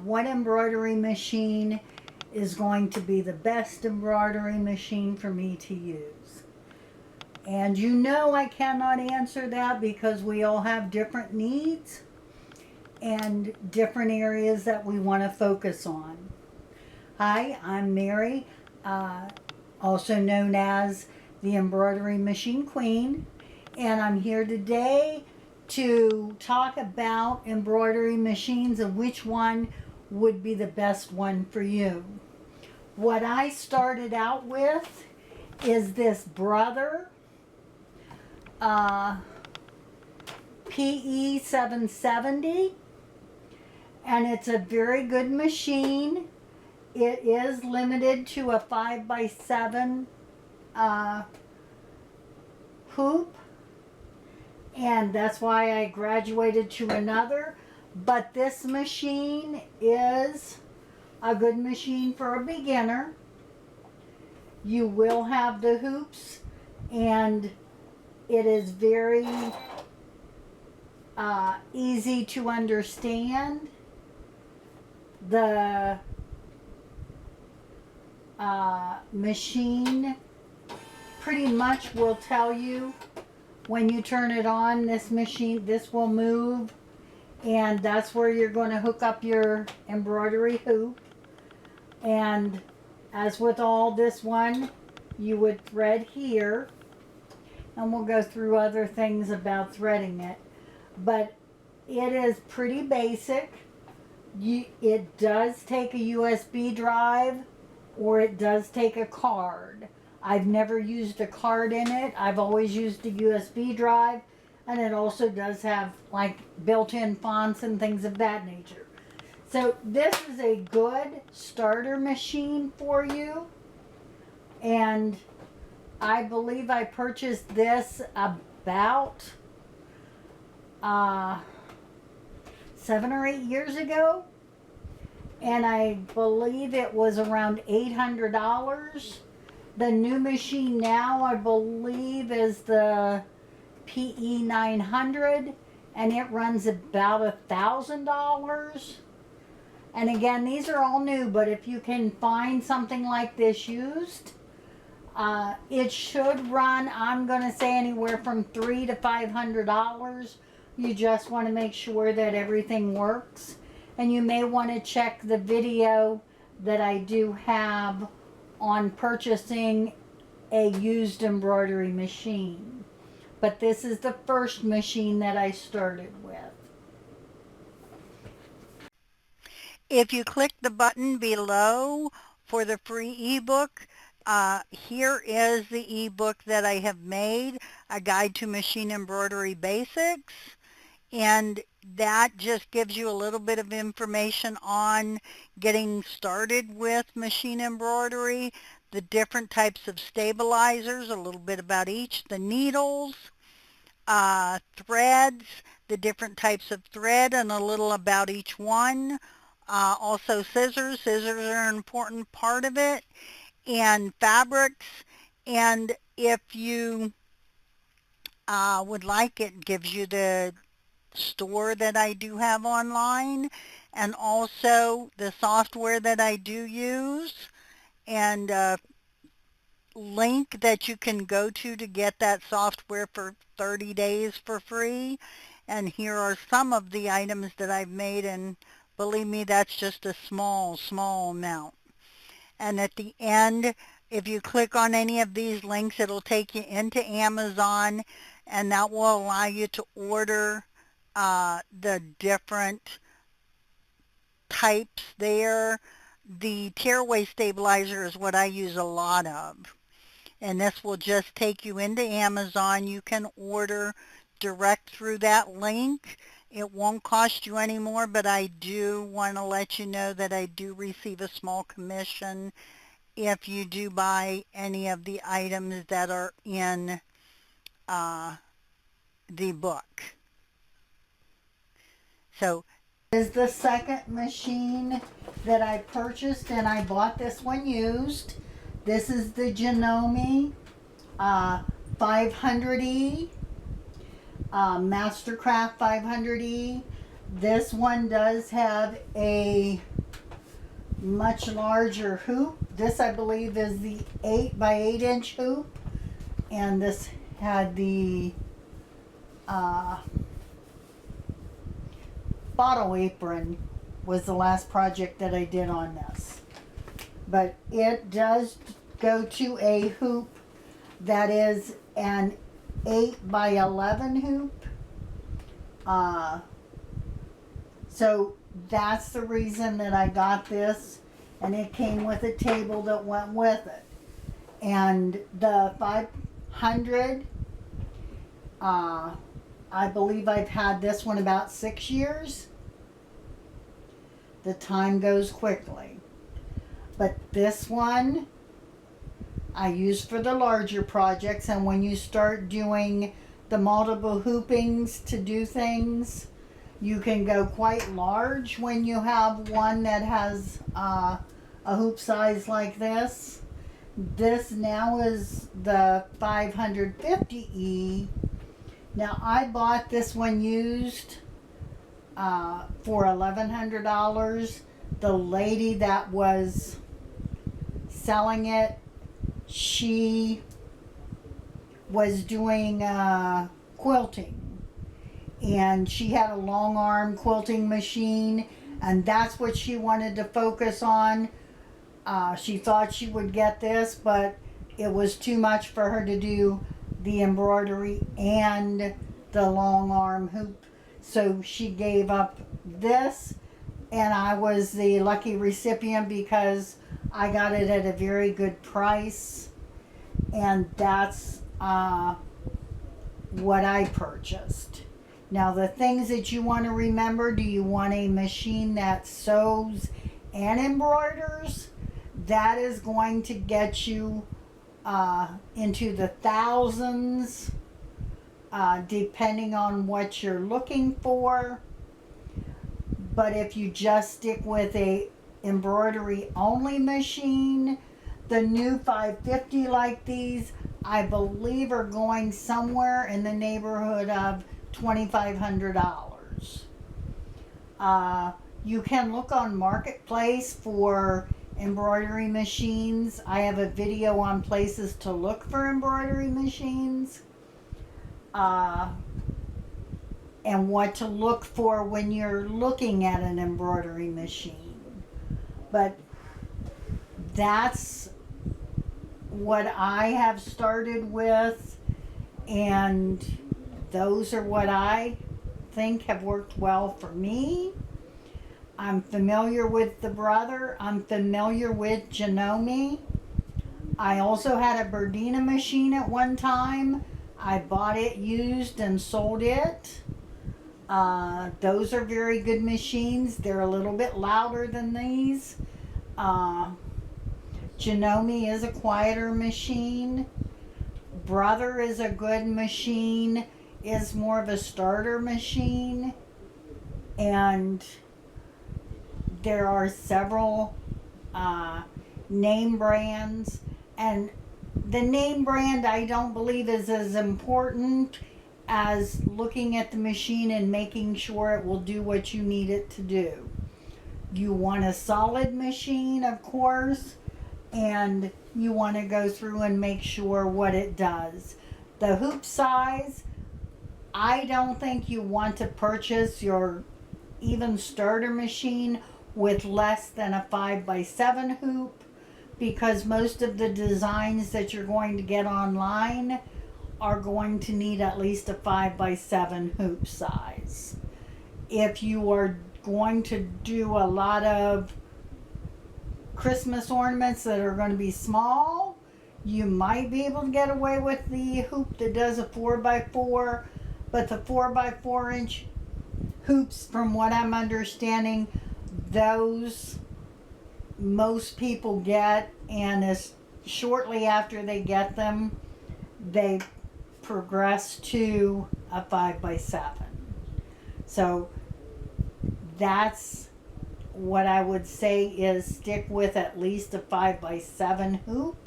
what embroidery machine is going to be the best embroidery machine for me to use. And you know I cannot answer that because we all have different needs and different areas that we want to focus on. Hi, I'm Mary, also known as the Embroidery Machine Queen, and I'm here today to talk about embroidery machines and which one would be the best one for you. What I started out with is this Brother PE 770, and it's a very good machine. It is limited to a 5x7 hoop, and that's why I graduated to another. But this machine is a good machine for a beginner. You will have the hoops, and it is very easy to understand. The machine pretty much will tell you when you turn it on, this will move, and that's where you're going to hook up your embroidery hoop. And as with all this one, you would thread here, and we'll go through other things about threading it, but it is pretty basic. It does take a USB drive, or it does take a card. I've never used a card in it. I've always used a USB drive, and it also does have like built-in fonts and things of that nature. So this is a good starter machine for you, and I believe I purchased this about 7 or 8 years ago, and I believe it was around $800. The new machine now, I believe, is the PE 900, and it runs about $1,000. And again, these are all new, but if you can find something like this used, it should run, I'm going to say, anywhere from $300 to $500. You just want to make sure that everything works. And you may want to check the video that I do have on purchasing a used embroidery machine. But this is the first machine that I started with. If you click the button below for the free ebook, here is the ebook that I have made, A Guide to Machine Embroidery Basics. And that just gives you a little bit of information on getting started with machine embroidery, the different types of stabilizers, a little bit about each, the needles, threads, the different types of thread, and a little about each one. Also scissors. Scissors are an important part of it, and fabrics. And if you would like, it gives you the store that I do have online, and also the software that I do use, and a link that you can go to get that software for 30 days for free. And here are some of the items that I've made, and believe me, that's just a small amount. And at the end, if you click on any of these links, it'll take you into Amazon, and that will allow you to order the different types there. The tearaway stabilizer is what I use a lot of, and this will just take you into Amazon. You can order direct through that link. It won't cost you any more, but I do want to let you know that I do receive a small commission if you do buy any of the items that are in the book. So this is the second machine that I purchased, and I bought this one used. This is the Janome 500E, Mastercraft 500E. This one does have a much larger hoop. This, I believe, is the 8 by 8 inch hoop, and this had the bottle apron was the last project that I did on this. But it does go to a hoop that is an 8 by 11 hoop. So that's the reason that I got this, and it came with a table that went with it. And the 500, I believe I've had this one about 6 years. The time goes quickly. But this one I use for the larger projects, and when you start doing the multiple hoopings to do things, you can go quite large when you have one that has a hoop size like this. This now is the 550E. Now I bought this one used for $1,100. The lady that was selling it, she was doing quilting, and she had a long arm quilting machine, and that's what she wanted to focus on. She thought she would get this, but it was too much for her to do the embroidery and the long arm hoop, so she gave up this, and I was the lucky recipient because I got it at a very good price, and that's what I purchased. Now, the things that you want to remember: do you want a machine that sews and embroiders? That is going to get you into the thousands, depending on what you're looking for. But if you just stick with a embroidery only machine, the new 550 like these, I believe, are going somewhere in the neighborhood of $2,500. You can look on Marketplace for embroidery machines. I have a video on places to look for embroidery machines, and what to look for when you're looking at an embroidery machine. But that's what I have started with, and those are what I think have worked well for me. I'm familiar with the Brother. I'm familiar with Janome. I also had a Berdina machine at one time. I bought it used and sold it. Those are very good machines. They're a little bit louder than these. Janome is a quieter machine. Brother is a good machine, is more of a starter machine. And there are several name brands, and the name brand I don't believe is as important as looking at the machine and making sure it will do what you need it to do. You want a solid machine, of course, and you want to go through and make sure what it does. The hoop size, I don't think you want to purchase your even starter machine with less than a 5x7 hoop, because most of the designs that you're going to get online are going to need at least a 5x7 hoop size. If you are going to do a lot of Christmas ornaments that are going to be small, you might be able to get away with the hoop that does a 4x4, but the 4x4 inch hoops, from what I'm understanding, those most people get, and as shortly after they get them, they progress to a 5x7. So that's what I would say, is stick with at least a 5x7 hoop.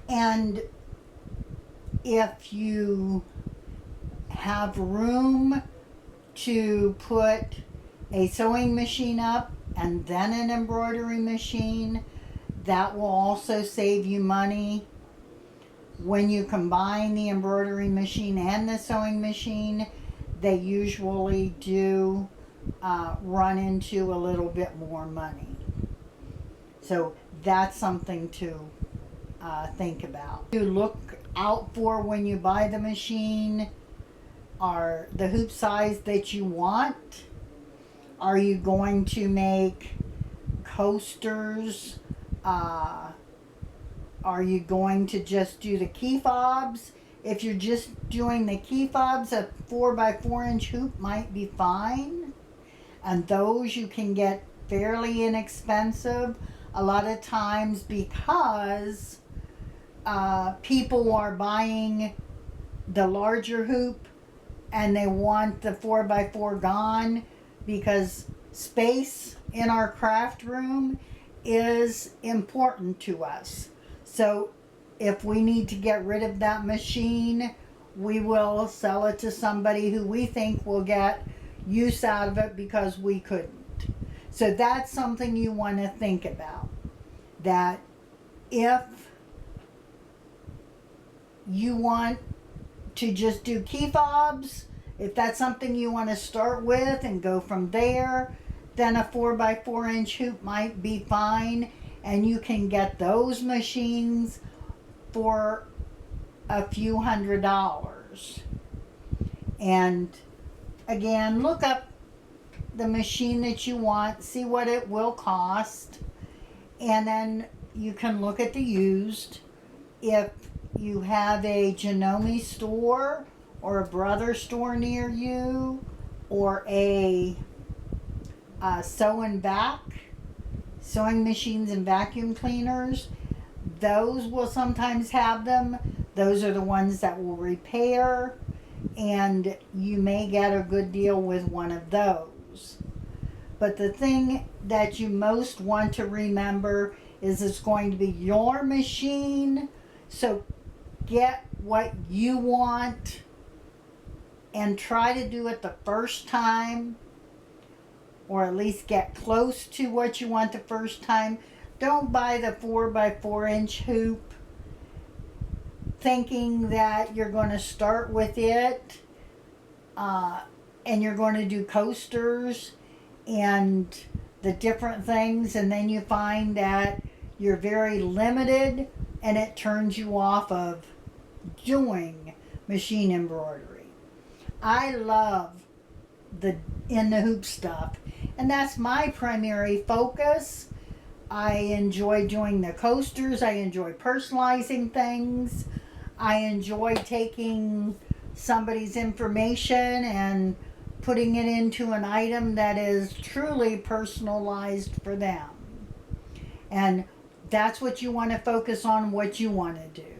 And if you have room to put a sewing machine up and then an embroidery machine, that will also save you money. When you combine the embroidery machine and the sewing machine, they usually do run into a little bit more money. So that's something to think about. You look out for when you buy the machine are the hoop size that you want. Are you going to make coasters? Are you going to just do the key fobs? If you're just doing the key fobs, a 4x4" hoop might be fine. And those you can get fairly inexpensive a lot of times, because people are buying the larger hoop and they want the 4x4 gone, because space in our craft room is important to us. So if we need to get rid of that machine, we will sell it to somebody who we think will get use out of it because we couldn't. So that's something you want to think about. That if you want to just do key fobs, if that's something you want to start with and go from there, then a 4x4" hoop might be fine, and you can get those machines for a few $100s. And again, look up the machine that you want, see what it will cost, and then you can look at the used. If you have a Janome store or a Brother store near you, or a sew and back, sewing machines and vacuum cleaners, those will sometimes have them. Those are the ones that will repair, and you may get a good deal with one of those. But the thing that you most want to remember is it's going to be your machine. So get what you want and try to do it the first time, or at least get close to what you want the first time. Don't buy the 4x4" hoop thinking that you're going to start with it and you're going to do coasters and the different things, and then you find that you're very limited and it turns you off of doing machine embroidery. I love the In The Hoop stuff, and that's my primary focus. I enjoy doing the coasters. I enjoy personalizing things. I enjoy taking somebody's information and putting it into an item that is truly personalized for them. And that's what you want to focus on, what you want to do.